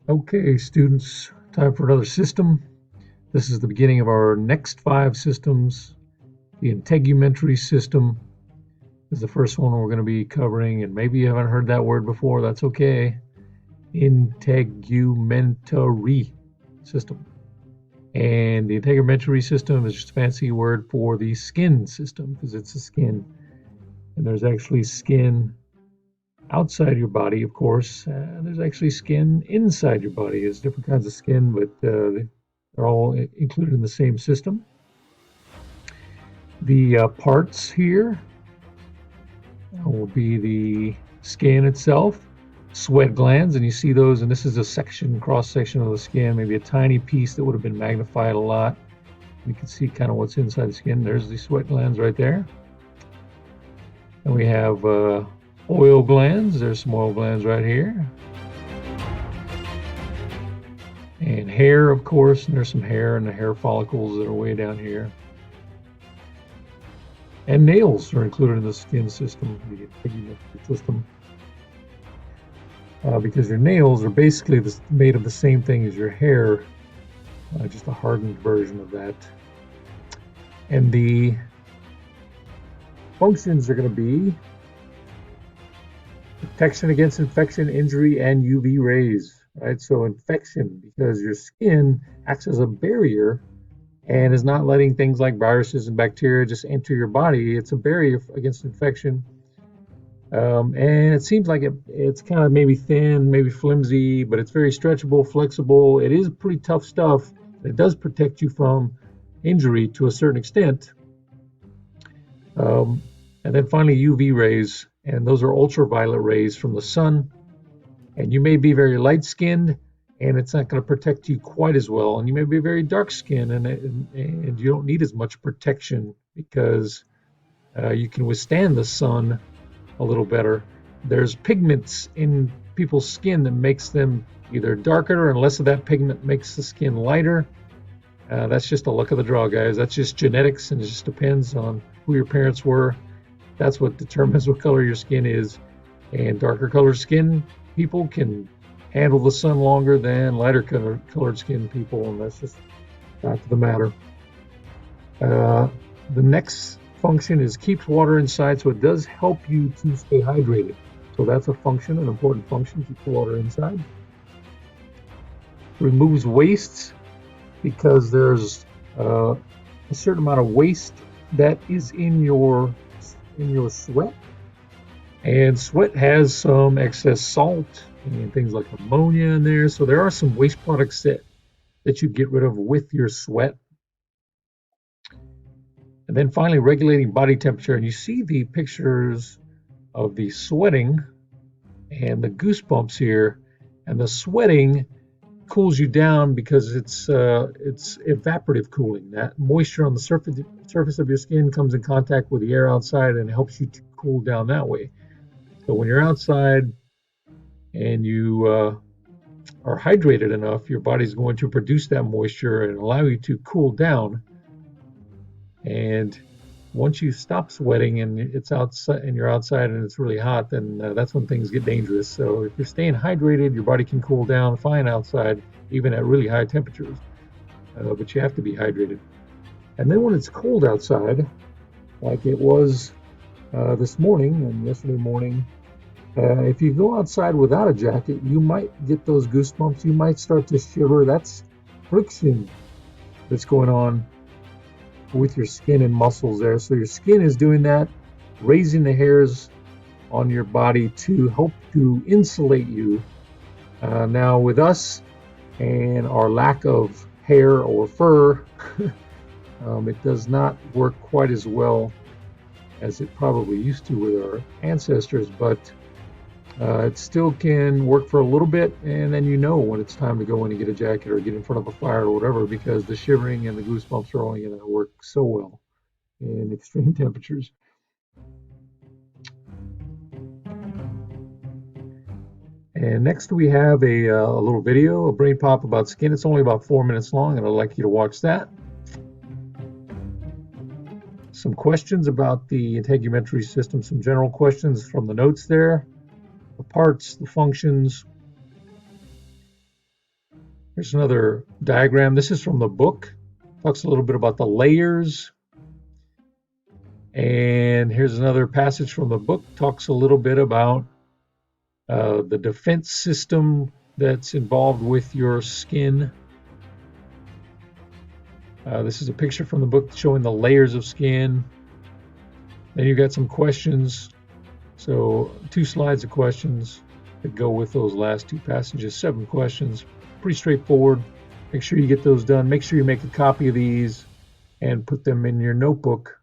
Okay, students, time for another system. This is the beginning of our next 5 systems. The integumentary system is the first one we're going to be covering, and maybe you haven't heard that word before. That's okay. Integumentary system. And the integumentary system is just a fancy word for the skin system because it's a skin. And there's actually skin outside your body, of course. There's actually skin inside your body. There's different kinds of skin, but they're all included in the same system. The parts here will be the skin itself, sweat glands, and you see those, and this is a section, cross section of the skin, maybe a tiny piece that would have been magnified a lot. You can see kind of what's inside the skin. There's the sweat glands right there. And we have oil glands. There's some oil glands right here. And hair, of course, and there's some hair and the hair follicles that are way down here. And nails are included in the skin system, the integumentary system, because your nails are basically made of the same thing as your hair, just a hardened version of that. And the functions are going to be protection against infection, injury, and UV rays. Right, so infection, because your skin acts as a barrier and is not letting things like viruses and bacteria just enter your body. It's a barrier against infection. And it seems like it's kind of maybe thin, maybe flimsy, but it's very stretchable, flexible. It is pretty tough stuff. It does protect you from injury to a certain extent. And then finally, UV rays, and those are ultraviolet rays from the sun. And you may be very light skinned and it's not going to protect you quite as well. And you may be very dark skinned and you don't need as much protection because you can withstand the sun a little better. There's pigments in people's skin that makes them either darker, and less of that pigment makes the skin lighter. That's just a luck of the draw, guys. That's just genetics, and it just depends on who your parents were. That's what determines what color your skin is. And darker colored skin people can handle the sun longer than lighter colored skin people, and that's just fact of the matter. The next function is keeps water inside, so it does help you to stay hydrated. So that's a function, an important function, keep the water inside. Removes wastes because there's a certain amount of waste that is in your sweat. And sweat has some excess salt and things like ammonia in there. So there are some waste products that you get rid of with your sweat. And then finally, regulating body temperature. And you see the pictures of the sweating and the goosebumps here. And the sweating cools you down because it's evaporative cooling. That moisture on the surface of your skin comes in contact with the air outside and helps you to cool down that way. So when you're outside and you are hydrated enough, your body's going to produce that moisture and allow you to cool down. And once you stop sweating and it's outside and you're outside and it's really hot, then that's when things get dangerous. So if you're staying hydrated, your body can cool down fine outside, even at really high temperatures. But you have to be hydrated. And then when it's cold outside, like it was this morning and yesterday morning, if you go outside without a jacket, you might get those goosebumps. You might start to shiver. That's friction that's going on with your skin and muscles there. So your skin is doing that, raising the hairs on your body to help to insulate you. Now with us and our lack of hair or fur, it does not work quite as well as it probably used to with our ancestors, but it still can work for a little bit, and then you know when it's time to go in and get a jacket or get in front of a fire or whatever, because the shivering and the goosebumps are only going to work so well in extreme temperatures. And next we have a little video, a brain pop about skin. It's only about 4 minutes long, and I'd like you to watch that. Some questions about the integumentary system, some general questions from the notes there. The parts, the functions, Here's another diagram. This is from the book. Talks a little bit about the layers. And here's another passage from the book. Talks a little bit about the defense system that's involved with your skin. This is a picture from the book showing the layers of skin. Then you've got some questions. So 2 slides of questions that go with those last 2 passages. 7 questions. Pretty straightforward. Make sure you get those done. Make sure you make a copy of these and put them in your notebook